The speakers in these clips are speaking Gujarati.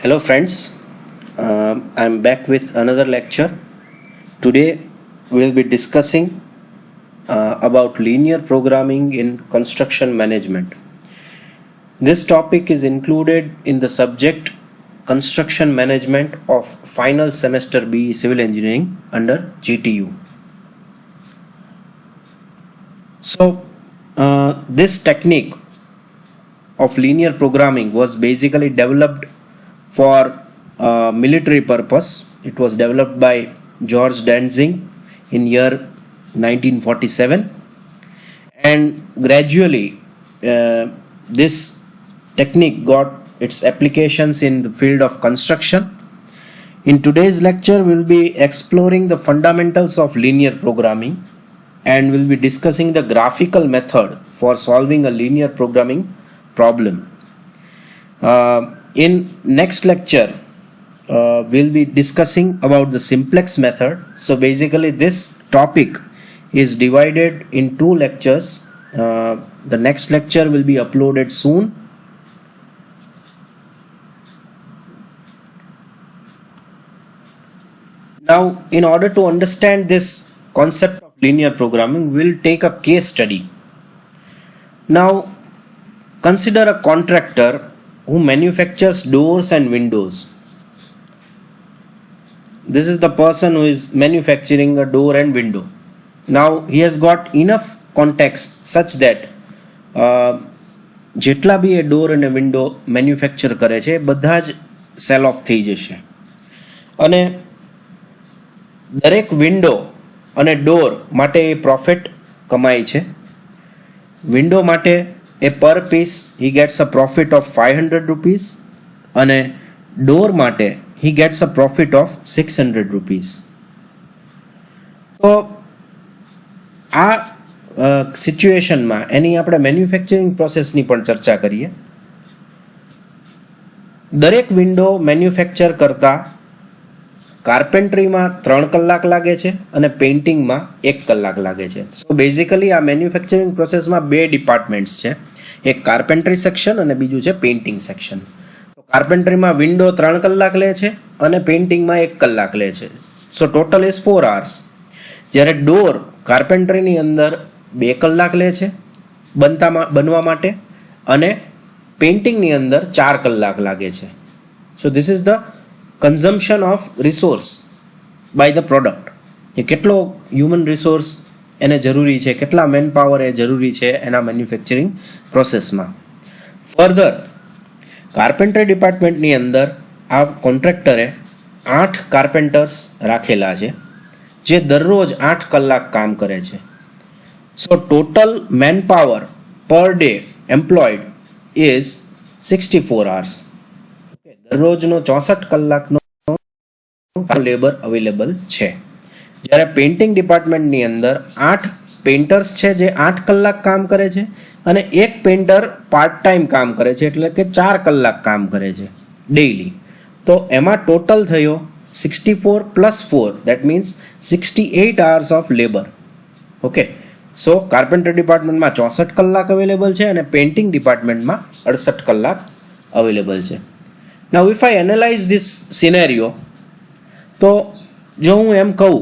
Hello, friends. I'm back with another lecture. Today, we'll be discussing about linear programming in construction management. This topic is included in the subject Construction Management of Final Semester BE Civil Engineering under GTU. So, this technique of linear programming was basically developed for military purpose. It was developed by George Dantzig in year 1947, and gradually this technique got its applications in the field of construction. In today's lecture, we'll be exploring the fundamentals of linear programming and we'll be discussing the graphical method for solving a linear programming problem. In next lecture, we'll be discussing about the simplex method. So basically this topic is divided in two lectures. The next lecture will be uploaded soon. Now, in order to understand this concept of linear programming, we'll take a case study. Now, consider a contractor who manufactures doors and windows. This is the person who is manufacturing a door and window. Now he has got enough context such that જેટલા બી એ ડોર અને વિન્ડો મેન્યુફેક્ચર કરે છે બધા જ સેલ ઓફ થઈ જશે અને દરેક વિન્ડો અને ડોર માટે એ પ્રોફિટ કમાય છે. વિન્ડો માટે a per piece he gets a profit of 500 rupees and a door mate he gets a profit of 600 rupees. So આ સિચ્યુએશનમાં એની આપણે મેન્યુફેક્ચરિંગ પ્રોસેસની પણ ચર્ચા કરીએ. દરેક વિન્ડો મેન્યુફેક્ચર કરતા કાર્પેન્ટ્રીમાં 3 કલાક લાગે છે અને પેઇન્ટિંગમાં 1 કલાક લાગે છે. સો બેઝિકલી આ મેન્યુફેક્ચરિંગ પ્રોસેસમાં બે ડિપાર્ટમેન્ટ્સ છે, એક કાર્પેન્ટ્રી સેક્શન અને બીજું છે પેઇન્ટિંગ સેક્શન. તો કાર્પેન્ટ્રીમાં વિન્ડો 3 કલાક લે છે અને પેઇન્ટિંગમાં 1 કલાક લે છે. સો ટોટલ ઇઝ 4 hours. જ્યારે ડોર કાર્પેન્ટ્રીની અંદર 2 કલાક લે છે બનવા માટે અને પેઇન્ટિંગની અંદર 4 કલાક લાગે છે. So this is the consumption of resource by the product. એ કેટલો હ્યુમન રિસોર્સ એને જરૂરી છે, કેટલા મેન પાવર એ જરૂરી છે એના મેન્યુફેક્ચરિંગ પ્રોસેસમાં. ફર્ધર કાર્પેન્ટરી ડિપાર્ટમેન્ટની અંદર આ કોન્ટ્રાક્ટરે 8 કાર્પેન્ટર્સ રાખેલા છે જે દરરોજ 8 કલાક કામ કરે છે. સો total man power per day employed is 64 hours. દરરોજનો 64 કલાકનો લેબર અવેલેબલ છે. જ્યારે પેઇન્ટિંગ ડિપાર્ટમેન્ટની અંદર 8 પેઇન્ટર્સ છે જે 8 કલાક કામ કરે છે અને એક પેઇન્ટર પાર્ટ ટાઈમ કામ કરે છે, એટલે કે 4 કલાક કામ કરે છે ડેઇલી. તો એમાં ટોટલ થયો 64 plus 4, that means 68 hours of labor. Okay, so carpenter ડિપાર્ટમેન્ટમાં 64 કલાક અવેલેબલ છે અને પેઇન્ટિંગ ડિપાર્ટમેન્ટમાં 68 કલાક અવેલેબલ છે. Now if I analyze this scenario, તો જો હું એમ કહું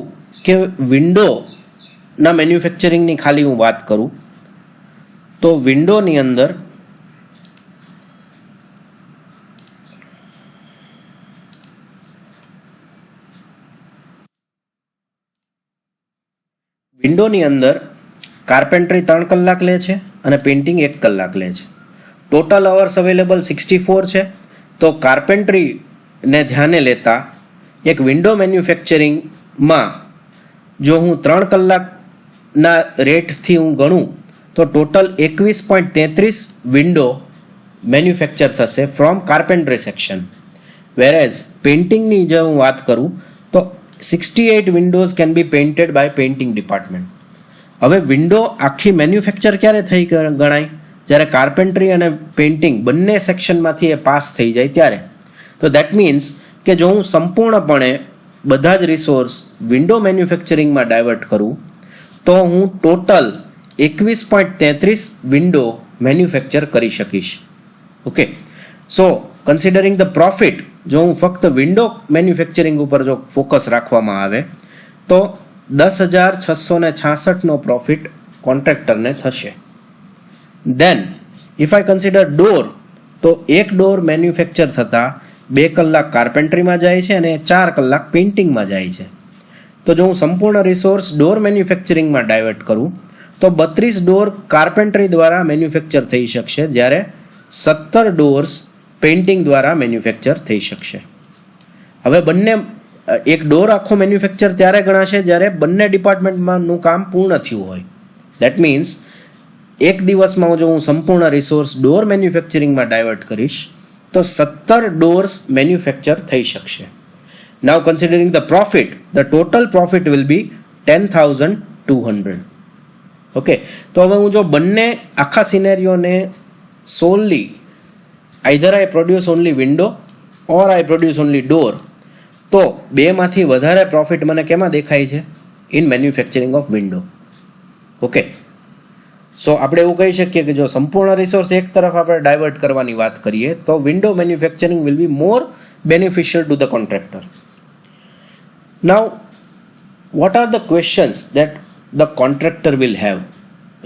કે વિન્ડોના મેન્યુફેક્ચરિંગની ખાલી હું વાત કરું તો વિન્ડોની અંદર કાર્પેન્ટ્રી 3 કલાક લે છે અને પેઇન્ટિંગ 1 કલાક લે છે. ટોટલ અવર્સ અવેલેબલ 64 છે. તો કાર્પેન્ટ્રીને ધ્યાને લેતા એક વિન્ડો મેન્યુફેક્ચરિંગમાં જો હું 3 કલાકના રેટથી હું ગણું તો ટોટલ 21.33 વિન્ડો મેન્યુફેક્ચર થશે ફ્રોમ કાર્પેન્ટ્રી સેક્શન. વેરેઝ પેઇન્ટિંગની જો હું વાત કરું તો 68 windows can be painted by painting department. હવે વિન્ડો આખી મેન્યુફેક્ચર ક્યારે થઈ ગણાય? જ્યારે કાર્પેન્ટ્રી અને પેઇન્ટિંગ બંને સેક્શનમાંથી એ પાસ થઈ જાય ત્યારે. તો દેટ મીન્સ કે જો હું સંપૂર્ણપણે બધા જ રિસોર્સ વિન્ડો મેન્યુફેક્ચરિંગમાં ડાયવર્ટ કરું તો હું ટોટલ 21.33 વિન્ડો મેન્યુફેક્ચર કરી શકીશ. Okay, so considering the profit, જો હું ફક્ત વિન્ડો મેન્યુફેક્ચરિંગ ઉપર જો ફોકસ રાખવામાં આવે તો 10,666નો પ્રોફિટ કોન્ટ્રાક્ટરને થશે. દેન ઇફ આઈ કન્સિડર ડોર, તો એક ડોર મેન્યુફેક્ચર થતાં 2 કલાક કાર્પેન્ટ્રીમાં જાય છે અને 4 કલાક પેઇન્ટિંગમાં જાય છે. તો જો હું સંપૂર્ણ રિસોર્સ ડોર મેન્યુફેક્ચરિંગમાં ડાયવર્ટ કરું તો 32 ડોર કાર્પેન્ટ્રી દ્વારા મેન્યુફેક્ચર થઈ શકશે, જ્યારે 17 ડોર્સ પેઇન્ટિંગ દ્વારા મેન્યુફેક્ચર થઈ શકશે. હવે બંને એક ડોર આખો મેન્યુફેક્ચર ત્યારે ગણાશે જ્યારે બંને ડિપાર્ટમેન્ટમાંનું કામ પૂર્ણ થયું હોય. દેટ મીન્સ એક દિવસમાં જો હું સંપૂર્ણ રિસોર્સ ડોર મેન્યુફેક્ચરિંગમાં ડાયવર્ટ કરીશ તો 17 ડોર્સ મેન્યુફેક્ચર થઈ શકશે. Now considering the profit, the total profit will be 10,200. Okay, તો હવે હું જો બંને આખા સિનેરિયોને solely either I produce only window or I produce only door, તો બેમાંથી વધારે પ્રોફિટ મને કેમાં દેખાય છે? In manufacturing of window. Okay, so આપણે એવું કહી શકીએ કે જો સંપૂર્ણ રિસોર્સ એક તરફ આપણે ડાયવર્ટ કરવાની વાત કરીએ તો window manufacturing will be more beneficial to the contractor. Now what are the questions that the contractor will have?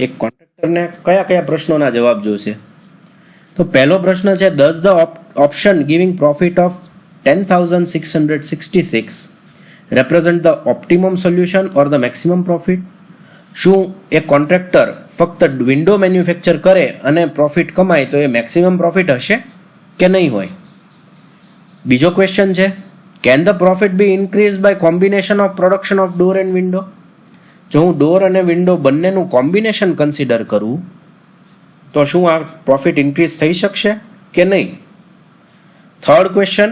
એક કોન્ટ્રાક્ટરને કયા કયા પ્રશ્નોના જવાબ જોશે? તો પહેલો પ્રશ્ન છે, does the option giving profit of 10,666 represent the optimum solution or the maximum profit? શું એ કોન્ટ્રાક્ટર ફક્ત વિન્ડો મેન્યુફેક્ચર કરે અને પ્રોફિટ કમાય તો એ મેક્સિમમ પ્રોફિટ હશે કે નહીં હોય? બીજો ક્વેશ્ચન છે, can the profit be increase by combination of production of door and window? જો હું ડોર અને વિન્ડો બંનેનું કોમ્બિનેશન કન્સિડર કરું તો શું આ પ્રોફિટ ઇન્ક્રીઝ થઈ શકશે કે નહીં? Third question,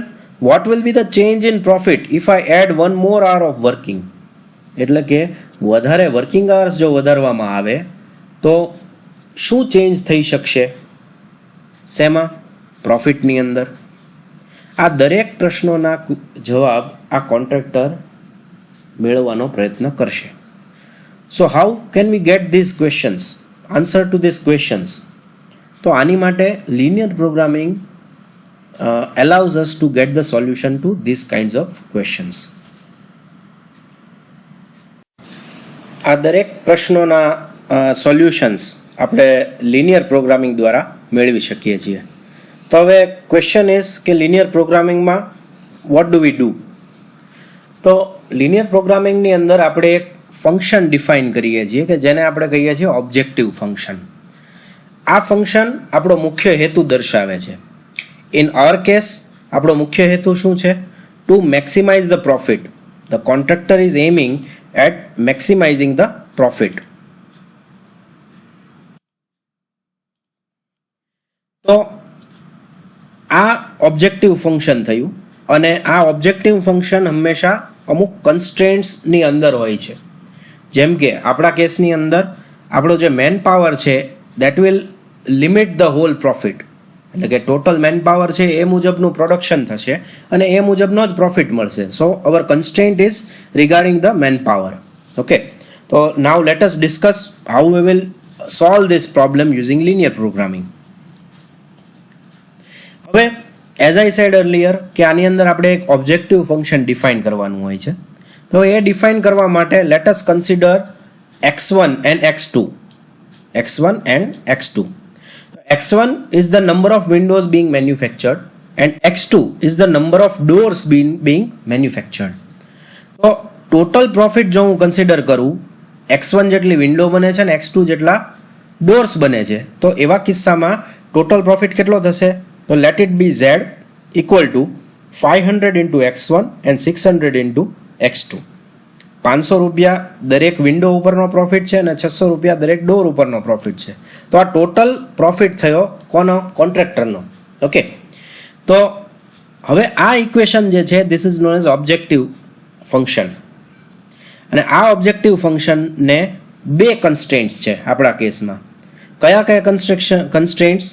what will be the change in profit if I add 1 more hour of working? એટલે કે વધારે વર્કિંગ અવર્સ જો વધારવામાં આવે તો શું ચેન્જ થઈ શકશે? શેમાં? પ્રોફિટની અંદર. આ દરેક પ્રશ્નોના જવાબ આ કોન્ટ્રાક્ટર મેળવવાનો પ્રયત્ન કરશે. So how can we get this questions, answer to this questions? તો આની માટે linear programming allows us to get the solution to these kinds of questions. આ દરેક પ્રશ્નોના સોલ્યુશન્સ આપણે લિનિયર પ્રોગ્રામિંગ દ્વારા મેળવી શકીએ છીએ. તો હવે ક્વેશ્ચન ઇઝ કે લિનિયર પ્રોગ્રામિંગમાં વોટ ડુ વી ડુ? તો લિનિયર પ્રોગ્રામિંગની અંદર આપણે એક ફંક્શન ડિફાઇન કરીએ છીએ કે જેને આપણે કહીએ છીએ ઓબ્જેક્ટિવ ફંક્શન. આ ફંક્શન આપણો મુખ્ય હેતુ દર્શાવે છે. ઇન અવર કેસ આપણો મુખ્ય હેતુ શું છે? To maximise the profit. The contractor is aiming at maximising the profit. તો આ ઓબ્જેક્ટિવ ફંક્શન થયું અને આ ઓબ્જેક્ટિવ ફંક્શન હંમેશા અમુક કન્સ્ટ્રેન્ટ્સની અંદર હોય છે. જેમ કે આપણા કેસની અંદર આપણો જે મેન પાવર છે that will limit the whole profit. એટલે કે ટોટલ મેન પાવર છે એ મુજબનું પ્રોડક્શન થશે અને એ મુજબનો જ પ્રોફિટ મળશે. So our constraint is regarding the man power. Okay, તો now let us discuss how we will solve this problem using linear programming. હવે એઝ આઈ સેડ અર્લિયર કે આની અંદર આપણે એક ઓબ્જેક્ટિવ ફંક્શન ડિફાઇન કરવાનું હોય છે. તો એ ડિફાઇન કરવા માટે let us consider x1 and x2. x1 and x2. x1 is the number of windows being manufactured and x2 is the number of doors being manufactured. તો ટોટલ પ્રોફિટ જો હું કન્સિડર કરું, x1 જેટલી વિન્ડો બને છે અને x2 જેટલા ડોર્સ બને છે, તો એવા કિસ્સામાં ટોટલ પ્રોફિટ કેટલો થશે? તો let it be z equal to 500 into x1 and 600 into x2. 500 રૂપિયા દરેક વિન્ડો ઉપરનો પ્રોફિટ છે અને 600 રૂપિયા દરેક ડોર ઉપરનો પ્રોફિટ છે. તો આ ટોટલ પ્રોફિટ થયો કોનો? કોન્ટ્રાક્ટરનો. ઓકે, તો હવે આ ઇક્વેશન જે છે this is known as objective function. અને આ ઓબ્જેક્ટિવ ફંક્શનને બે કન્સ્ટ્રેન્ટ્સ છે આપણા કેસમાં. કયા કયા કન્સ્ટ્રેન્ટ્સ?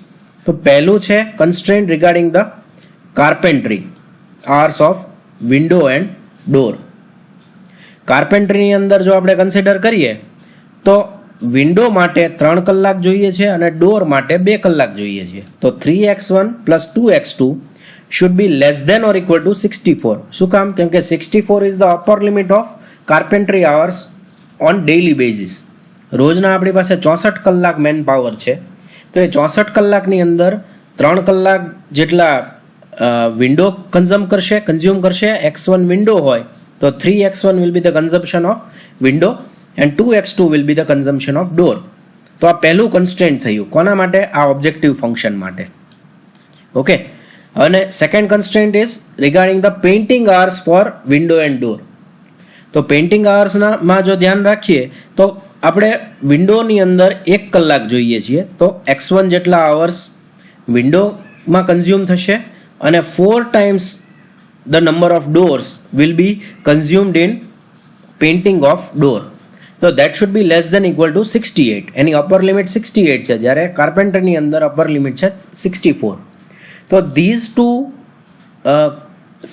તો પહેલું છે constraint regarding the carpentry hours of window and door. કાર્પેન્ટ્રીની અંદર જો આપણે કન્સિડર કરીએ તો વિન્ડો માટે 3 કલાક જોઈએ છે અને ડોર માટે 2 કલાક જોઈએ છે. તો 3x1 + 2x2 should be less than or equal to 64. શું કામ? કેમ કે 64 is the upper limit of carpentry hours on daily basis. રોજના આપણી પાસે 64 કલાક મેન પાવર છે, તો એ 64 કલાકની અંદર 3 કલાક જેટલા વિન્ડો કન્ઝ્યુમ કરશે. x1 વિન્ડો હોય તો 3x1 will be the consumption of window and 2x2 will be the consumption of door. તો આ પહેલું કન્સ્ટ્રેન્ટ થયું. કોના માટે? આ ઓબ્જેક્ટિવ ફંક્શન માટે. ઓકે. અને second constraint is regarding the painting hours for window and door. તો પેઇન્ટિંગ અવર્સમાં જો ધ્યાન રાખીએ તો આપણે વિન્ડોની અંદર 1 કલાક જોઈએ છીએ, તો x1 જેટલા અવર્સ વિન્ડોમાં કન્ઝ્યુમ થશે અને 4 times the number of doors will be consumed in painting of door. So that should be less than equal to 68. Any upper limit 68 છે, જ્યારે કાર્પેન્ટરની અંદર અપર લિમિટ છે 64. So these two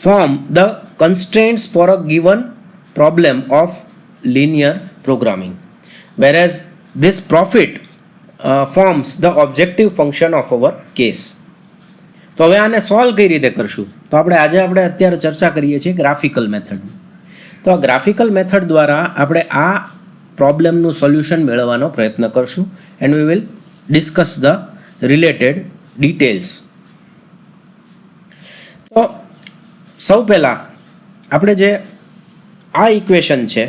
form the constraints for a given problem of linear programming, whereas this profit forms the objective function of our case. તો હવે આને સોલ્વ કઈ રીતે કરશું? તો આપણે અત્યારે ચર્ચા કરીએ છીએ ગ્રાફિકલ મેથડની. તો આ ગ્રાફિકલ મેથડ દ્વારા આપણે આ પ્રોબ્લેમનું સોલ્યુશન મેળવવાનો પ્રયત્ન કરશું and we will discuss the related details. તો સૌ પહેલાં આપણે જે આ ઇક્વેશન છે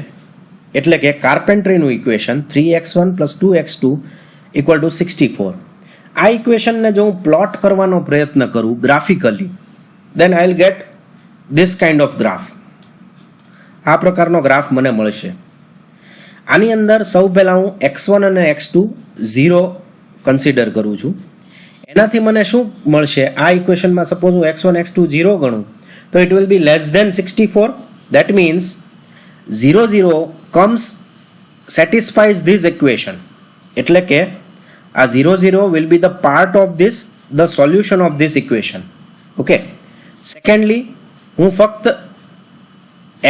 એટલે કે કાર્પેન્ટ્રીનું ઇક્વેશન 3x1 + 2x2 = 64, આ ઇક્વેશનને જો હું પ્લોટ કરવાનો પ્રયત્ન કરું graphically, then I will get this kind of graph. આ પ્રકારનો ગ્રાફ મને મળશે. આની અંદર સૌ પહેલાં હું x1 અને x2 0 કન્સિડર કરું છું. એનાથી મને શું મળશે? આ ઇક્વેશનમાં સપોઝ હું x1 x2 0 ગણું તો it will be less than 64. That means 0 0 comes satisfies this equation. એટલે કે આ 0 0 will be the part of this, the solution of this equation. Okay. Secondly, હું ફક્ત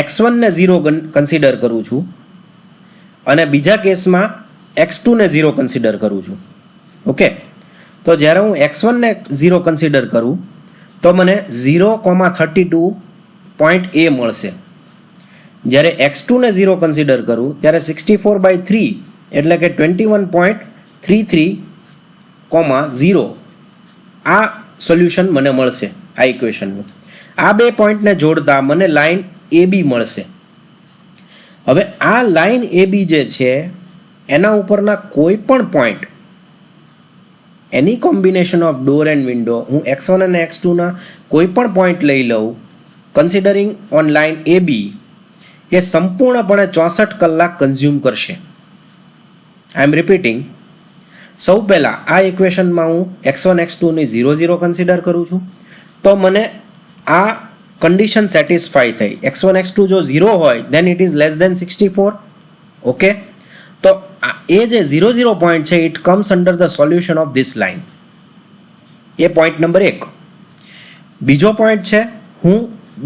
x1 ને 0 કન્સિડર કરું છું અને બીજા કેસમાં x2 ને 0 કન્સિડર કરું છું. ઓકે. તો જ્યારે હું x1 ને 0 કન્સિડર કરું તો મને 0,32 પોઈન્ટ a મળશે. જ્યારે x2 ને 0 કન્સિડર કરું ત્યારે 64/3 એટલે કે 21.33,0 આ સોલ્યુશન મને મળશે આ ઇક્વેશનનું. આ બે પોઈન્ટને જોડતા મને લાઈન AB મળશે. હવે આ લાઈન AB જે છે એના ઉપરના કોઈ પણ point, any combination of door and window, હું x1 અને x2 ના કોઈ પણ પોઈન્ટ લઈ લઉં કન્સિડરિંગ ઓન લાઈન AB, એ સંપૂર્ણપણે 64 કલાક કન્ઝ્યુમ કરશે. આઈ એમ રિપીટિંગ. સૌ પહેલાં આ ઇક્વેશનમાં હું x1 x2 ની 0 0 કન્સિડર કરું છું તો મને આ કન્ડિશન સેટિસ્ફાઈ થઈ. x1 x2 જો 0 હોય then it is less than 64. Okay. તો એ જે 0 0 પોઈન્ટ છે it comes under the solution of this line. A point number 1. બીજો પોઈન્ટ છે હું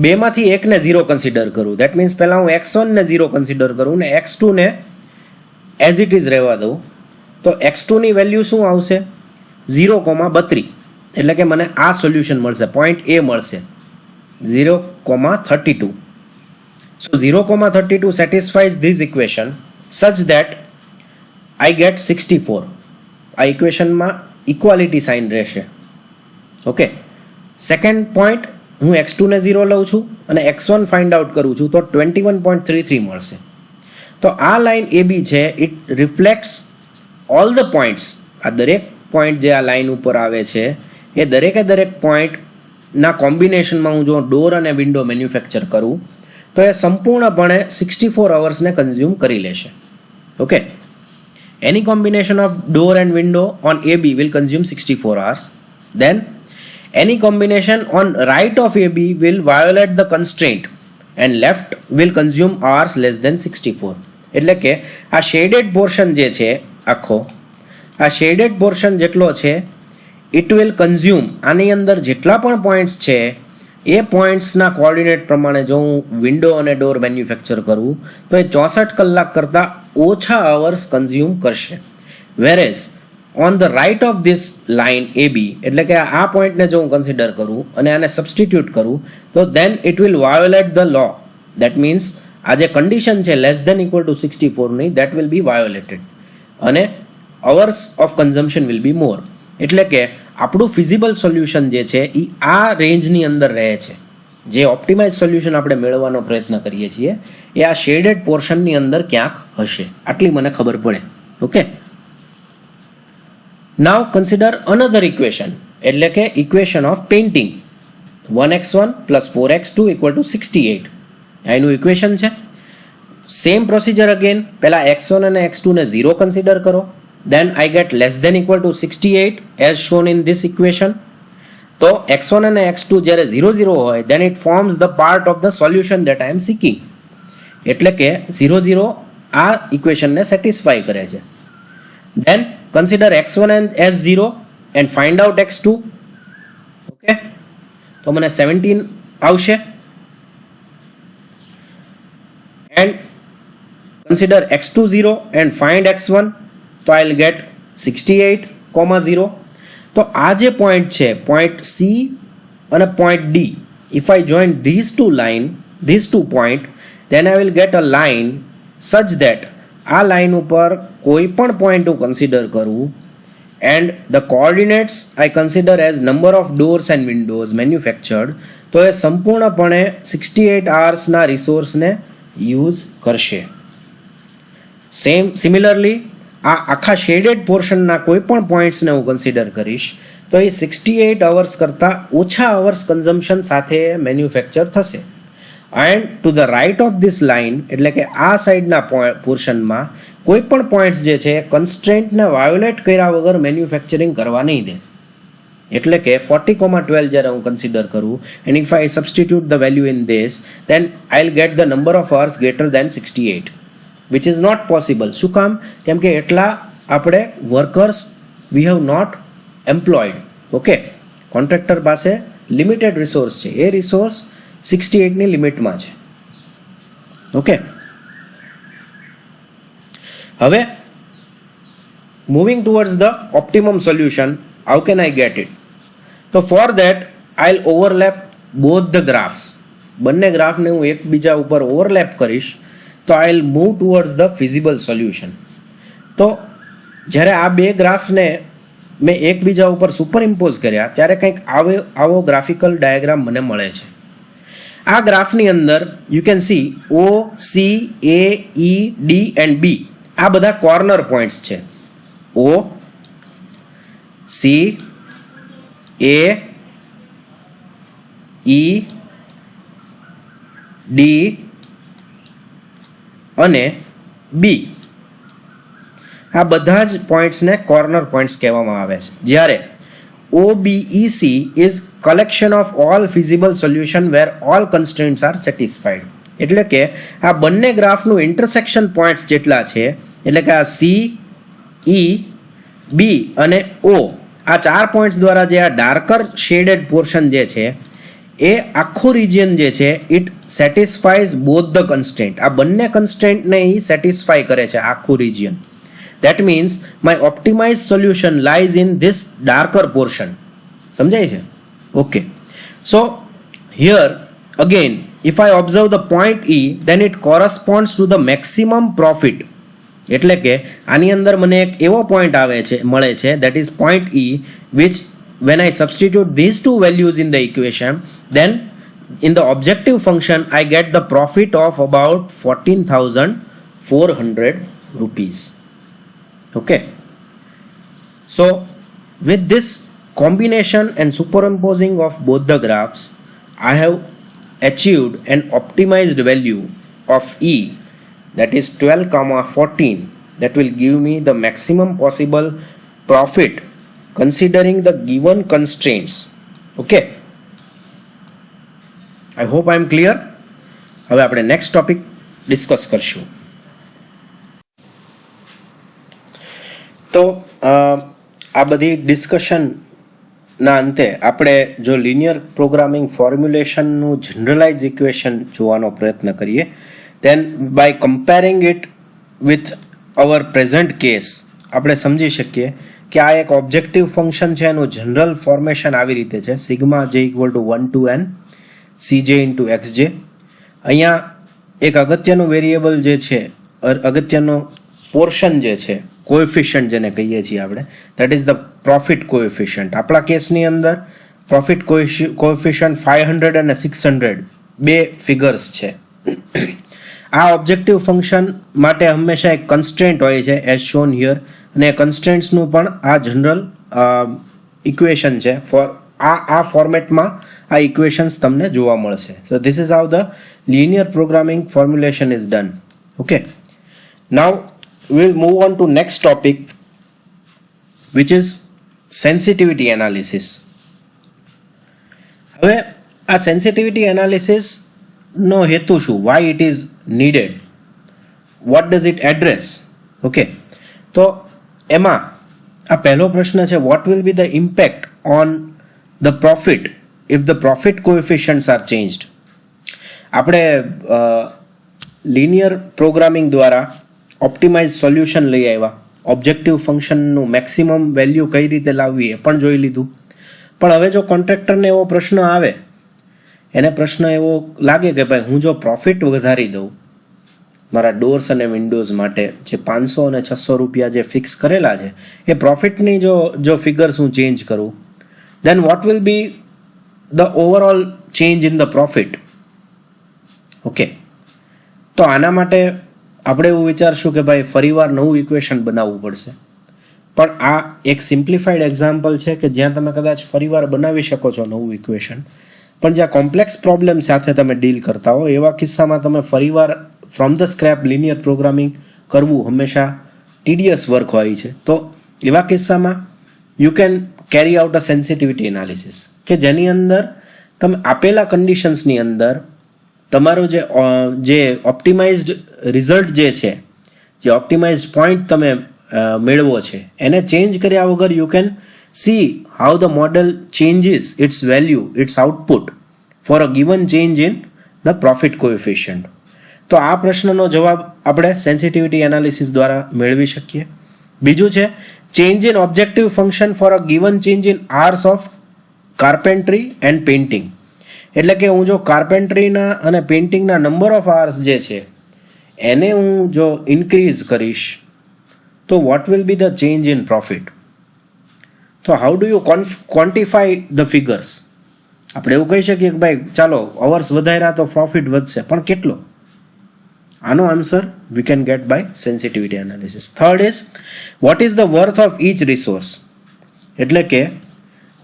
બેમાંથી એકને 0 કન્સિડર કરું. દેટ મીન્સ પહેલાં હું x1 ને 0 કન્સિડર કરું ને x2 ને એઝ ઇટ ઇઝ રહેવા દઉં. તો x2 ની વેલ્યુ શું આવશે? 0,32. એટલે કે મને આ સોલ્યુશન મળશે, પોઈન્ટ A મળશે 0,32. So 0,32 satisfies this equation such that I get 64. આ ઇક્વેશનમાં ઇક્વાલિટી સાઇન રહેશે. ઓકે. સેકન્ડ પોઈન્ટ હું x2 ને 0 લઉં છું અને x1 ફાઇન્ડ આઉટ કરું છું તો 21.33 મળશે. તો આ લાઈન AB છે ઇટ રિફ્લેક્ટ્સ ઓલ ધ પોઈન્ટ્સ. આ દરેક પોઈન્ટ જે આ લાઈન ઉપર આવે છે એ દરેક પોઈન્ટના કોમ્બિનેશનમાં હું જો ડોર અને વિન્ડો મેન્યુફેક્ચર કરું તો એ સંપૂર્ણપણે 64 અવર્સને કન્ઝ્યુમ કરી લેશે. Okay. Any combination of door and window on AB will consume 64 hours. Then any combination on right of AB will violate the constraint and left will consume hours less than 64. એટલે કે આ શેડેડ પોર્શન જે છે આખો, આ શેડેડ પોર્શન જેટલો છે ઇટ વિલ કન્ઝ્યુમ, આની અંદર જેટલા પણ પોઈન્ટ્સ છે એ પોઈન્ટ્સના કોઓર્ડિનેટ પ્રમાણે જો હું વિન્ડો અને ડોર મેન્યુફેક્ચર કરું તો એ 64 કલાક કરતાં ઓછા અવર્સ કન્ઝ્યુમ કરશે. Whereas on the right of this line AB, એટલે કે આ પોઈન્ટને જો હું કન્સિડર કરું અને આને સબસ્ટિટ્યુટ કરું તો then it will violate the law. That means આ જે કન્ડિશન છે લેસ દેન ઇક્વલ ટુ 64 ની, દેટ વિલ બી વાયોલેટેડ અને hours of consumption will be more. એટલે કે આપણું ફિઝિબલ સોલ્યુશન જે છે એ આ રેન્જની અંદર રહે છે. જે ઓપ્ટિમાઇઝ સોલ્યુશન આપણે મેળવવાનો પ્રયત્ન કરીએ છીએ એ આ શેડેડ પોર્શનની અંદર ક્યાંક હશે, આટલી મને ખબર પડે. ઓકે, નાવ કન્સિડર અનધર ઇક્વેશન, એટલે કે equation of painting. 1x1 plus 4x2 equal to 68 આ એનું ઇક્વેશન છે. સેમ પ્રોસિજર અગેન, પહેલા x1 અને x2 ને 0 કન્સિડર કરો, then I get less than equal to 68 as shown in this equation. તો x1 અને x2 જ્યારે 0 0 હોય then it forms the part of the solution that I am seeking. એટલે કે 0 0 આ ઇક્વેશનને સેટિસ્ફાય કરે છે. then consider x1 as 0 and find out x2. Okay, તો મને 17 આવશે. and consider x2 0 and find x1, તો I'll get 68, 0. તો આ જે પોઈન્ટ છે પોઈન્ટ C અને point D, if I join these two point, then I will get a line such that આ લાઈન ઉપર કોઈ પણ પોઈન્ટ હું કન્સિડર કરું and the coordinates I consider as number of doors and windows manufactured, તો એ સંપૂર્ણપણે 68 hours રિસોર્સને યુઝ કરશે. સિમિલરલી આ આખા શેડેડ પોર્શનના કોઈ પણ પોઈન્ટ્સને હું કન્સિડર કરીશ તો એ 68 અવર્સ કરતાં ઓછા અવર્સ કન્ઝમ્પશન સાથે મેન્યુફેક્ચર થશે. And to the right of this line, એટલે કે આ સાઈડના પોર્શનમાં કોઈ પણ પોઈન્ટ્સ જે છે કન્સ્ટ્રેન્ટને વાયોલેટ કર્યા વગર મેન્યુફેક્ચરિંગ કરવા નહીં દે. એટલે કે 40,12 જ્યારે હું કન્સિડર કરું and if I substitute the value in this then I will get the number of hours greater than 68, which is not possible. શું કામ? કેમ કે એટલા આપણે workers we have not employed. Okay, contractor પાસે લિમિટેડ રિસોર્સ છે, એ રિસોર્સ 68ની લિમિટમાં છે. ઓકે, હવે moving towards the optimum solution, how can I get it? તો for that I will overlap both the graphs. બંને ગ્રાફને હું એકબીજા ઉપર ઓવરલેપ કરીશ તો I will move towards the feasible solution. તો જ્યારે આ બે ગ્રાફને મેં એકબીજા ઉપર સુપર ઇમ્પોઝ કર્યા ત્યારે કંઈક આવો ગ્રાફિકલ ડાયાગ્રામ મને મળે છે. આ ગ્રાફની અંદર you can C O, C, A, E, D and B આ બધા કોર્નર પોઈન્ટ્સ છે. O, C, A, E, D અને B આ બધા જ પોઈન્ટ્સને કોર્નર પોઈન્ટ્સ કહેવામાં આવે છે. જ્યારે OBEC is collection of all feasible solution where all constraints are satisfied. એટલે કે આ બંને ગ્રાફનું ઇન્ટરસેક્શન પોઈન્ટ્સ જેટલા છે, એટલે કે આ C, E, B અને O આ 4 પોઈન્ટ્સ દ્વારા જે આ ડાર્કર શેડેડ પોર્શન જે છે એ આખું રિજિયન જે છે ઇટ સેટિસ્ફાઈઝ બોથ ધ કન્સ્ટ્રેન્ટ. આ બંને કન્સ્ટ્રેન્ટને એ સેટિસ્ફાઈ કરે છે આખું region. That means my optimized solution lies in this darker portion. સમજાય છે? Okay. So here again if I observe the point E then it corresponds to the maximum profit. એટલે કે આની અંદર મને એક એવો પોઈન્ટ મળે છે that is point E which when I substitute these two values in the equation then in the objective function I get the profit of about 14,400 rupees. Okay, so with this combination and superimposing of both the graphs I have achieved an optimized value of E, that is 12,14, that will give me the maximum possible profit considering the given constraints. Okay, I hope I am clear. હવે આપણે next topic discuss કરશું. તો આ બધી ડિસ્કશનના અંતે આપણે જો લિનિયર પ્રોગ્રામિંગ ફોર્મ્યુલેશનનું જનરલાઇઝ ઇક્વેશન જોવાનો પ્રયત્ન કરીએ then by comparing it with our present case આપણે સમજી શકીએ કે આ એક ઓબ્જેક્ટિવ ફંક્શન છે, એનું જનરલ ફોર્મેશન આવી રીતે છે, સિગ્મા જે equal to 1 to n cj into xj. અહીંયા એક અગત્યનું વેરિયેબલ જે છે, અગત્યનો પોર્શન જે છે, કોએફિશિયન્ટ જેને કહીએ છીએ આપણે, that is the profit coefficient. આપણા કેસની અંદર પ્રોફિટ કોએફિશિયન્ટ 500 અને 600 બે ફિગર્સ છે. આ ઓબ્જેક્ટિવ ફંક્શન માટે હંમેશા એક કન્સ્ટ્રેન્ટ હોય છે એઝ શોન હિયર, અને કન્સ્ટ્રેન્ટ્સનું પણ આ જનરલ ઇક્વેશન છે. આ ફોર્મેટમાં આ ઇક્વેશન્સ તમને જોવા મળશે. સો this is how the linear programming formulation is done. Okay, now we'll move on to next topic, which is sensitivity analysis. હવે આ sensitivity analysis નો હેતુ શું, why it is needed, what does it address? Okay, તો એમાં આ પહેલો પ્રશ્ન છે, what will be the impact on the profit if the profit coefficients are changed? આપણે લિનિયર પ્રોગ્રામિંગ દ્વારા ઓપ્ટિમાઇઝ સોલ્યુશન લઈ આવ્યા, ઓબ્જેક્ટિવ ફંક્શનનું મેક્સિમમ વેલ્યુ કઈ રીતે લાવવી એ પણ જોઈ લીધું. પણ હવે જો કોન્ટ્રાક્ટરને એવો પ્રશ્ન આવે, એને પ્રશ્ન એવો લાગે કે ભાઈ હું જો પ્રોફિટ વધારી દઉં મારા ડોર્સ અને વિન્ડોઝ માટે, જે 500 અને 600 રૂપિયા જે ફિક્સ કરેલા છે, એ પ્રોફિટની જો ફિગર્સ હું ચેન્જ કરું, then what will be the overall change in the profit? Okay, તો આના માટે આપણે એવું વિચારશું કે ભાઈ ફરીવાર નવું ઇક્વેશન બનાવવું પડશે. પણ આ એક સિમ્પ્લિફાઈડ એક્ઝામ્પલ છે કે જ્યાં તમે કદાચ ફરીવાર બનાવી શકો છો નવું ઇક્વેશન, પણ જ્યાં કોમ્પ્લેક્સ પ્રોબ્લેમ સાથે તમે ડીલ કરતા હો એવા કિસ્સામાં તમે ફરીવાર from the scrap linear programming કરવું હંમેશા ટીડિયસ વર્ક હોય છે. તો એવા કિસ્સામાં you can carry out a sensitivity analysis, કે જેની અંદર તમે આપેલા કન્ડિશન્સની અંદર તમારો જે ઓપ્ટિમાઇઝડ રિઝલ્ટ જે છે, જે ઓપ્ટિમાઇઝડ પોઈન્ટ તમે મેળવો છે, એને ચેન્જ કર્યા વગર you can see how the model changes its value, its output for a given change in the profit coefficient. તો આ પ્રશ્નનો જવાબ આપણે સેન્સિટિવિટી એનાલિસિસ દ્વારા મેળવી શકીએ. બીજું છે change in objective function for a given change in hours of carpentry and painting. એટલે કે હું જો કાર્પેન્ટ્રીના અને પેઇન્ટિંગના નંબર ઓફ આવર્સ જે છે એને હું જો ઇન્ક્રીઝ કરીશ તો what will be the change in profit? તો how do you quantify the figures? આપણે એવું કહી શકીએ કે ભાઈ ચાલો અવર્સ વધાર્યા તો પ્રોફિટ વધશે, પણ કેટલો? આનો answer we can get by sensitivity analysis. Third is what is the worth of each resource? એટલે કે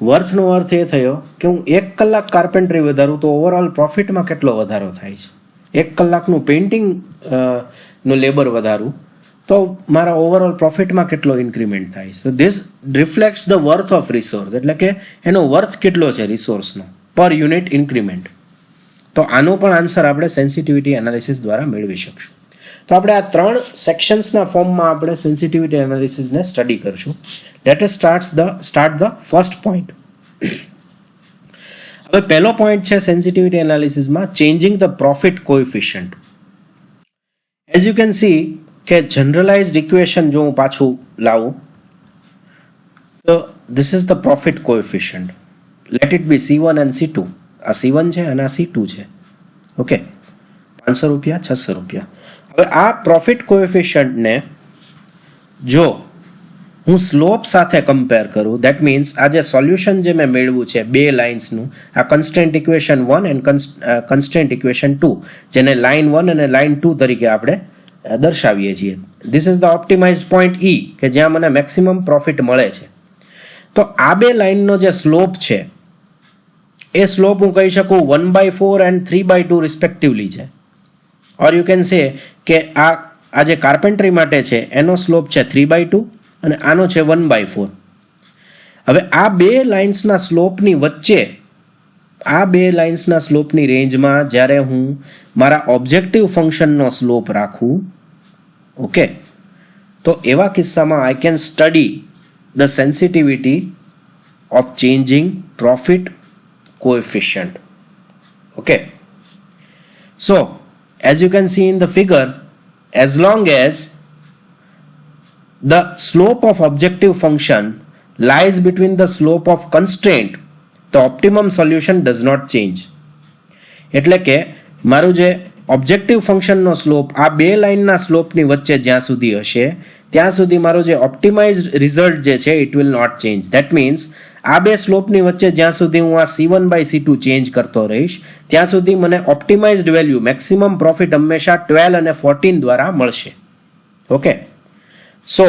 વર્થનો અર્થ એ થયો કે હું 1 કલાક કાર્પેન્ટ્રી વધારું તો ઓવરઓલ પ્રોફિટમાં કેટલો વધારો થાય છે. 1 કલાકનું પેઇન્ટિંગ નું લેબર વધારું તો મારા ઓવરઓલ પ્રોફિટમાં કેટલો ઇન્ક્રીમેન્ટ થાય છે. So this રિફ્લેક્ટ્સ the worth of resource, એટલે કે એનો વર્થ કેટલો છે રિસોર્સનો પર યુનિટ ઇન્ક્રીમેન્ટ. તો આનો પણ આન્સર આપણે સેન્સિટિવિટી એનાલિસિસ દ્વારા મેળવી શકશું. તો આપણે આ 3 સેક્શન્સના ફોર્મમાં આપણે સેન્સિટિવિટી એનાલિસિસને સ્ટડી કરશું. Let us start the first point. હવે પહેલો પોઈન્ટ છે સેન્સિટિવિટી એનાલિસિસમાં changing the profit coefficient. As you can C કે જનરલાઇઝડ ઇક્વેશન જો હું પાછું લાવું તો this is the profit coefficient. Let it be C1 and C2. આ C1 છે અને આ C2 છે. ઓકે, 500 રૂપિયા, 600 રૂપિયા. હવે આ પ્રોફિટ કોએફિશિયન્ટને જો હું સ્લોપ સાથે કમ્પેર કરું, દેટ મીન્સ આ જે સોલ્યુશન જે મેં મેળવ્યું છે બે લાઇન્સનું, આ constant equation 1 and constant equation 2, જેને લાઇન 1 અને લાઇન 2 તરીકે આપણે દર્શાવીએ છીએ. This is the optimised point E, કે જ્યાં મને મેક્સિમમ પ્રોફિટ મળે છે. તો આ બે લાઇનનો જે સ્લોપ છે એ સ્લોપ હું કહી શકું 1/4 એન્ડ 3/2 રિસ્પેક્ટિવલી છે. ઓર યુ કેન સે કે આ જે કાર્પેન્ટ્રી માટે છે એનો સ્લોપ છે 3/2 અને આનો છે 1/4. હવે આ બે લાઇન્સના સ્લોપની વચ્ચે, આ બે લાઇન્સના સ્લોપની રેન્જમાં જ્યારે હું મારા ઓબ્જેક્ટિવ ફંક્શનનો સ્લોપ રાખું, ઓકે, તો એવા કિસ્સામાં I can study the sensitivity of changing profit coefficient. Okay, so as you can see in the figure, as long as the slope of objective function lies between the slope of constraint, the optimum solution does not change. એટલે કે મારું જે ઓબ્જેક્ટિવ ફંક્શનનો સ્લોપ આ બે લાઇનના સ્લોપની વચ્ચે જ્યાં સુધી હશે ત્યાં સુધી મારો જે ઓપ્ટિમાઇઝડ રિઝલ્ટ જે છે it will not change. That means આ બે સ્લોપની વચ્ચે જ્યાં સુધી હું આ C1/C2 ચેન્જ કરતો રહીશ ત્યાં સુધી મને ઓપ્ટિમાઇઝડ વેલ્યુ મેક્સિમમ પ્રોફિટ હંમેશા 12 અને 14 દ્વારા મળશે. Okay, so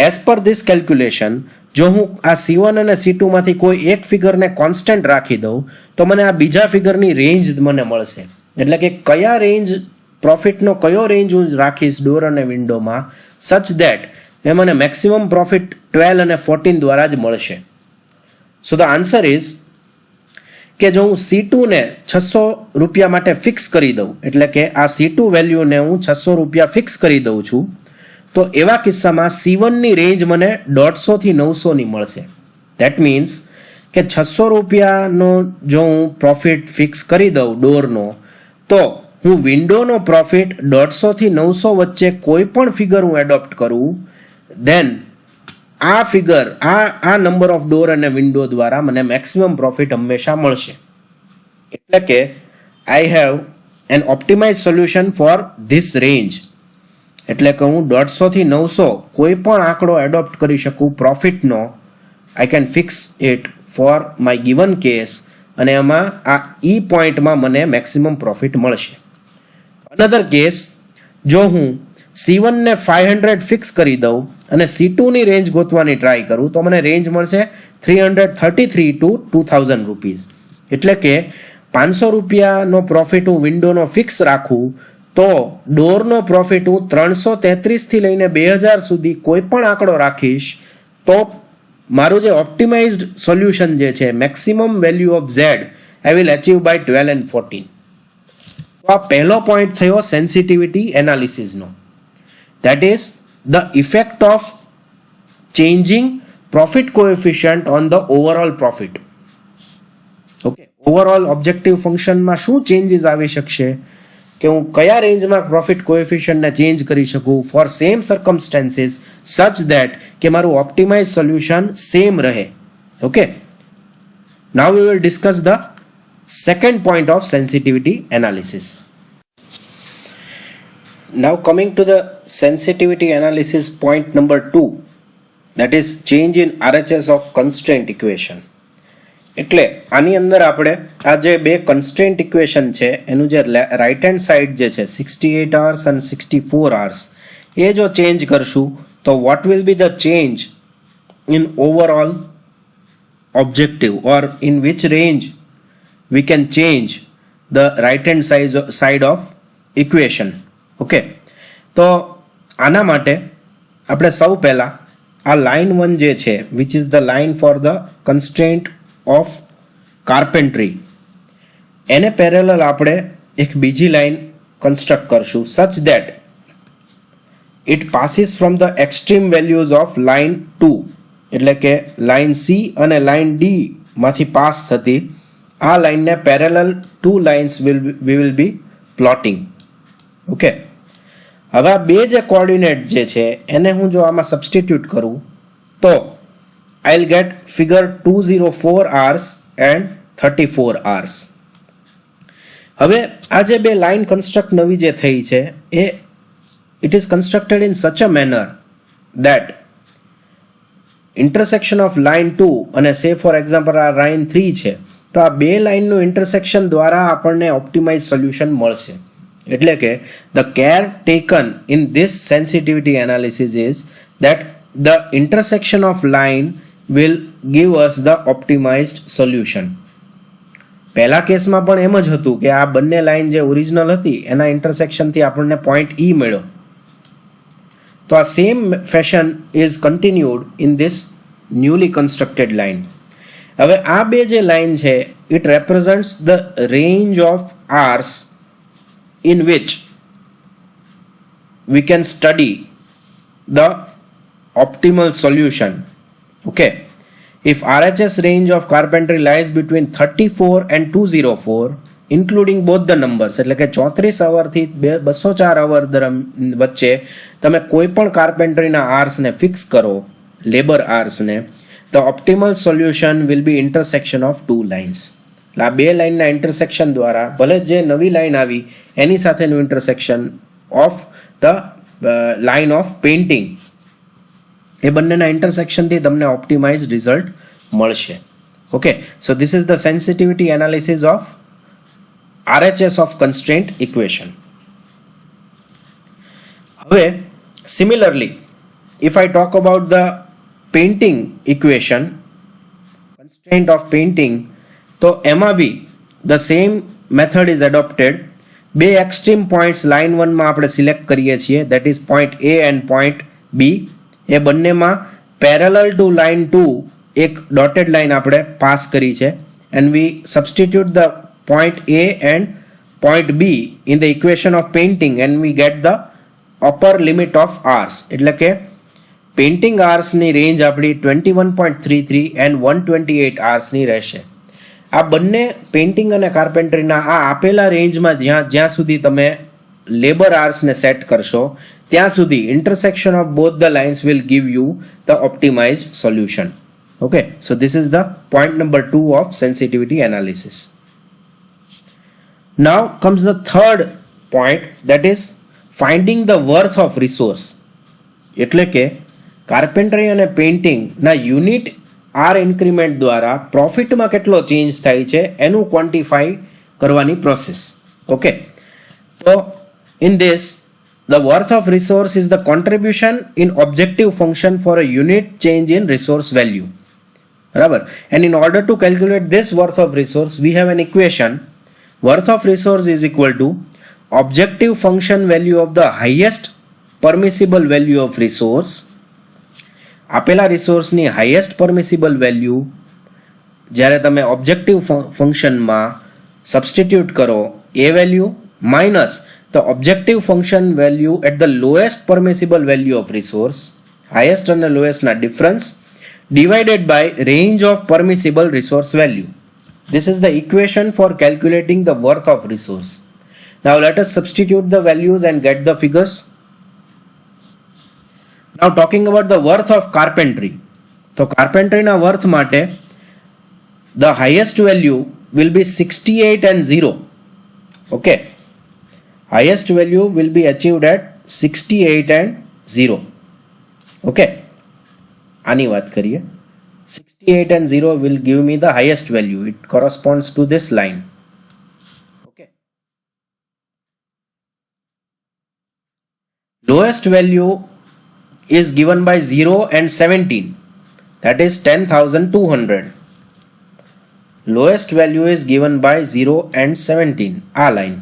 as per this calculation જો હું આ C1 અને C2 માંથી કોઈ એક ફિગરને કોન્સ્ટન્ટ રાખી દઉં તો મને આ બીજા ફિગરની રેન્જ મને મળશે. એટલે કે કયા રેન્જ પ્રોફિટનો કયો રેન્જ હું રાખીશ ડોર અને વિન્ડોમાં સચ ધેટ એ મને મેક્સિમમ પ્રોફિટ 12 અને 14 દ્વારા જ મળશે. સો ધ આન્સર ઇઝ કે જો હું C2 ને 600 રૂપિયા માટે ફિક્સ કરી દઉં એટલે કે આ C2 વેલ્યુને હું 600 રૂપિયા ફિક્સ કરી દઉં છું તો એવા કિસ્સામાં C1 ની રેન્જ મને 150 થી 900 ની મળશે. ધેટ મીન્સ કે 600 રૂપિયાનો જો હું પ્રોફિટ ફિક્સ કરી દઉં ડોરનો તો હું વિન્ડોનો પ્રોફિટ 150 થી 900 વચ્ચે કોઈ પણ ફિગર હું એડોપ્ટ કરું ધેન આ ફિગર આ નંબર ઓફ ડોર અને વિન્ડો દ્વારા મને મેક્સિમમ પ્રોફિટ હંમેશા મળશે. એટલે કે I have an optimize solution for this range. એટલે કે હું 150 થી 900 કોઈ પણ આંકડો એડોપ્ટ કરી શકું પ્રોફિટનો. I can fix it for my given case અને એમાં આ ઈ પોઈન્ટમાં મને મેક્સિમમ પ્રોફિટ મળશે. અનધર કેસ જો હું C1 ને 500 ફિક્સ કરી દઉં અને C2 ની રેન્જ ગોતવાની ટ્રાય કરું તો મને રેન્જ મળશે 333 to 2000 રૂપીઝ. એટલે કે 500 રૂપિયાનો પ્રોફિટ હું વિન્ડોનો ફિક્સ રાખું તો ડોરનો પ્રોફિટ હું 333 થી લઈને 2000 સુધી કોઈ પણ આંકડો રાખીશ તો મારું જે ઓપ્ટિમાઇઝડ સોલ્યુશન જે છે maximum value of Z I will achieve by 12 and 14. તો આ પહેલો પોઈન્ટ થયો સેન્સિટિવિટી એનાલિસિસનો. That is the effect of changing profit coefficient on the overall profit. Okay, overall objective ફંક્શનમાં શું ચેન્જીસ આવી શકશે કે હું કયા રેન્જમાં પ્રોફિટ કોએફિશિયન્ટને ચેન્જ કરી શકું ફોર સેમ સર્કમસ્ટેન્સીસ સચ ધેટ કે મારું ઓપ્ટિમાઇઝ સોલ્યુશન સેમ રહે. Okay, now we will discuss the second point of sensitivity analysis. Now coming to the sensitivity analysis point number 2, that is change in RHS of constraint equation. એટલે આની અંદર આપણે આ જે બે કન્સ્ટ્રેન્ટ ઇક્વેશન છે એનું જે રાઇટ હેન્ડ સાઇડ જે છે 68 hours and 64 hours એ જો ચેન્જ કરશું તો what will be the change in overall objective or in which range we can change the right hand side of equation. Okay, તો આના માટે આપણે સૌ પહેલા આ લાઇન 1 જે છે which is the line for the constraint of carpentry એને પેરેલલ આપણે એક બીજી લાઇન કન્સ્ટ્રક્ટ કરશું such that it passes from the extreme values of line 2 એટલે કે લાઇન C અને લાઇન D માંથી પાસ થતી આ લાઇનને parallel to lines we will be plotting. Okay, હવે આ બે જે કોઓર્ડિનેટ જે છે એને હું જો આમાં સબસ્ટિટ્યુટ કરું તો I'll get figure 204 hours and 34 hours. હવે આ જે બે લાઇન કન્સ્ટ્રક્ટ નવી જે થઈ છે એ it is constructed in such a manner that intersection of line 2 અને say for example આ line 3 છે તો આ બે લાઇનનું ઇન્ટરસેક્શન દ્વારા આપણને ઓપ્ટિમાઇઝ સોલ્યુશન મળશે. એટલે કે the care taken in this sensitivity analysis is that the intersection of line will give us the optimized solution. પહેલા કેસમાં પણ એમ જ હતું કે આ બંને લાઇન જે ઓરિજિનલ હતી એના ઇન્ટરસેક્શનથી આપણને પોઈન્ટ E મળ્યો. તો આ same fashion is continued in this newly constructed line. હવે આ બે જે લાઇન છે it represents the range of hours in which we can study the optimal solution. Okay, if RHS range of carpentry lies between 34 and 204 including both the numbers, એટલે કે 34 અવરથી 204 અવર વચ્ચે તમે કોઈ પણ કાર્પેન્ટરીના આર્સને ફિક્સ કરો, લેબર આર્સને, the optimal solution will be intersection of two lines. એટલે આ બે લાઇનના ઇન્ટરસેક્શન દ્વારા, ભલે જે નવી લાઇન આવી એની સાથેનું intersection of the line of painting, એ બંનેના ઇન્ટરસેક્શનથી તમને ઓપ્ટિમાઇઝ રિઝલ્ટ મળશે. Okay, so this is the sensitivity analysis of RHS of constraint equation. હવે similarly, if I talk about the painting equation, constraint of painting, તો એમાં બી the same method is adopted. બે એક્સ્ટ્રીમ પોઈન્ટ્સ લાઇન 1 માં આપણે સિલેક્ટ કરીએ છીએ, that is point A and point B. એ બંનેમાં પેરેલલ ટુ લાઇન 2 એક ડોટેડ લાઇન આપણે પાસ કરી છે, and we substitute the point A and point B in the equation of painting and we get the upper limit of R's. એટલે કે પેઇન્ટિંગ આર્સની રેન્જ આપણી 21.33 and 128 આર્સની રહેશે. આ બંને પેઇન્ટિંગ અને કાર્પેન્ટરીના આ આપેલા રેન્જમાં જ્યાં સુધી તમે લેબર આર્સને સેટ કરશો ત્યાં સુધી intersection of both the lines will give you the optimized solution. Okay, so this is the point number 2 of sensitivity analysis. Now comes the third point, that is finding the worth of resource. એટલે કે કાર્પેન્ટરી અને પેઇન્ટિંગના યુનિટ આર ઇન્ક્રીમેન્ટ દ્વારા પ્રોફિટમાં કેટલો ચેન્જ થાય છે એનું ક્વોન્ટિફાઈ કરવાની પ્રોસેસ. ઓકે, તો in this the worth of resource is the contribution in objective function for a unit change in resource value. બરાબર, and in order to calculate this worth of resource we have an equation. Worth of resource is equal to objective function value of the highest permissible value of resource. આપેલા રિસોર્સની હાઈએસ્ટ પરમિસિબલ વેલ્યુ જ્યારે તમે ઓબ્જેક્ટિવ ફંક્શનમાં સબસ્ટિટ્યુટ કરો એ value minus the objective function value at the lowest permissible value of resource, highest અને લોએસ્ટના difference, divided by range of permissible resource value. This is the equation for calculating the worth of resource. Now let us substitute the values and get the figures. Now talking about the worth of carpentry. So carpentry na worth માટે the highest value will be 68 and 0. Okay. Highest value will be achieved at 68 and 0. Okay. આની વાત કરીએ, 68 and 0 will give me the highest value. It corresponds to this line. Okay. Lowest value is given by 0 and 17. That is 10,200. Lowest value is given by 0 and 17. આ લાઈન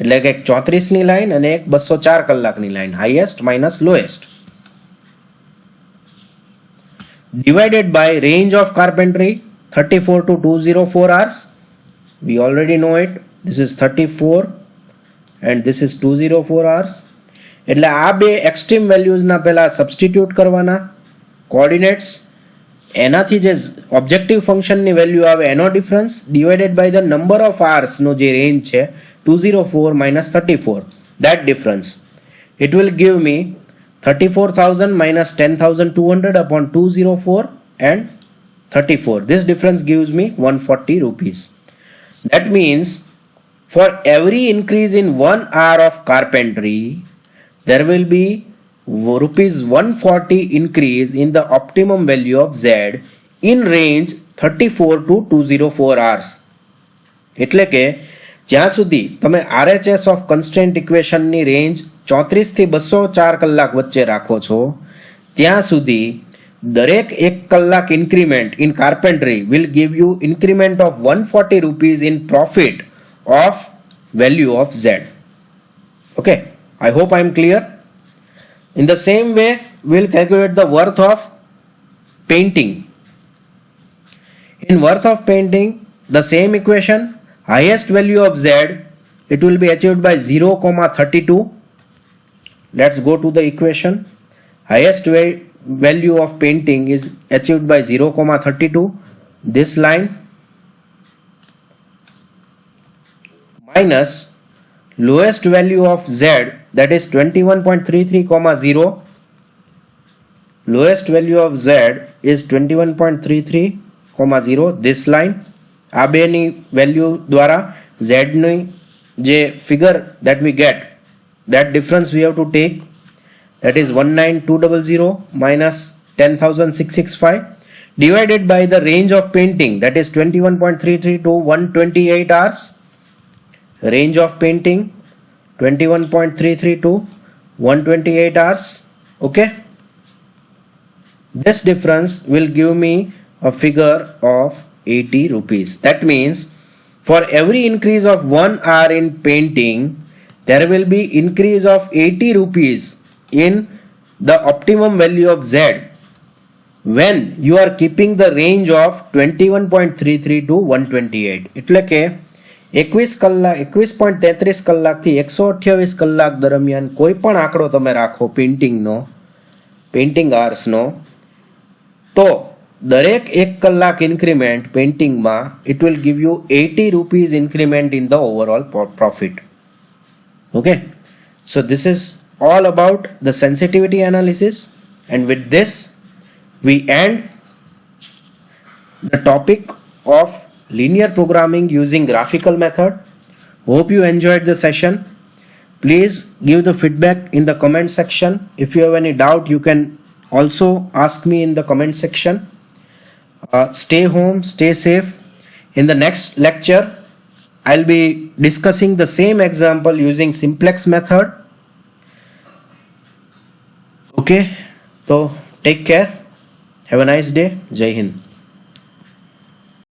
એટલે કે એક 34ની લાઈન અને એક 204 કલાકની line, highest minus lowest. Divided by range of carpentry 34 to 204 hours. We already know it. This is 34 and this is 204 hours. એટલે આ બે એક્સ્ટ્રીમ વેલ્યુઝના પહેલા સબસ્ટિટ્યુટ કરવાના કોઓર્ડિનેટ્સ, એનાથી જે ઓબ્જેક્ટિવ ફંક્શનની વેલ્યુ આવે એનો difference divided by the number of આર્સનો જે રેન્જ છે 204 minus 34, that difference. It will give me 34,000 minus 10,200 upon 204 and 34. This difference gives me 140 rupees. That means for every increase in 1 hour of carpentry, there will be rupees 140 increase in the optimum value of Z in range 34 to 204 hours. એટલે કે જ્યાં સુધી તમે RHS of constraint equation ની રેન્જ 34 થી 204 કલાક વચ્ચે રાખો છો ત્યાં સુધી દરેક 1 કલાક increment in carpentry will give you increment of 140 rupees in profit of value of Z. Okay, I hope I am clear. In the same way, we will calculate the worth of painting. In worth of painting, the same equation, highest value of Z, it will be achieved by 0,32. Let's go to the equation. Highest value of painting is achieved by 0,32. This line minus lowest value of z, that is 21.33, 0. Lowest value of z is 21.33, 0. This line, આ બેની વેલ્યુ દ્વારા z ની જે figure that we get, that difference we have to take, that is 19200 minus 10,665 divided by the range of painting, that is 21.33 to 128 hours. Range of painting 21.33 to 128 hours. Okay, this difference will give me a figure of 80 rupees. That means for every increase of 1 hour in painting, there will be increase of 80 rupees in the optimum value of z when you are keeping the range of 21.33 to 128. એટલે કે 21.33 કલાકથી 128 કલાક દરમિયાન કોઈ પણ આંકડો તમે રાખો પેઇન્ટિંગ આર્સનો, તો દરેક 1 કલાક increment પેઇન્ટિંગમાં it will give you 80 rupees increment in the overall profit. Okay, so this is all about the sensitivity analysis, and with this we end the topic of linear programming using graphical method. Hope you enjoyed the session. Please give the feedback in the comment section. If you have any doubt, you can also ask me in the comment section. Stay home, stay safe. In the next lecture, I'll be discussing the same example using simplex method. Okay, so take care. Have a nice day. Jai Hind.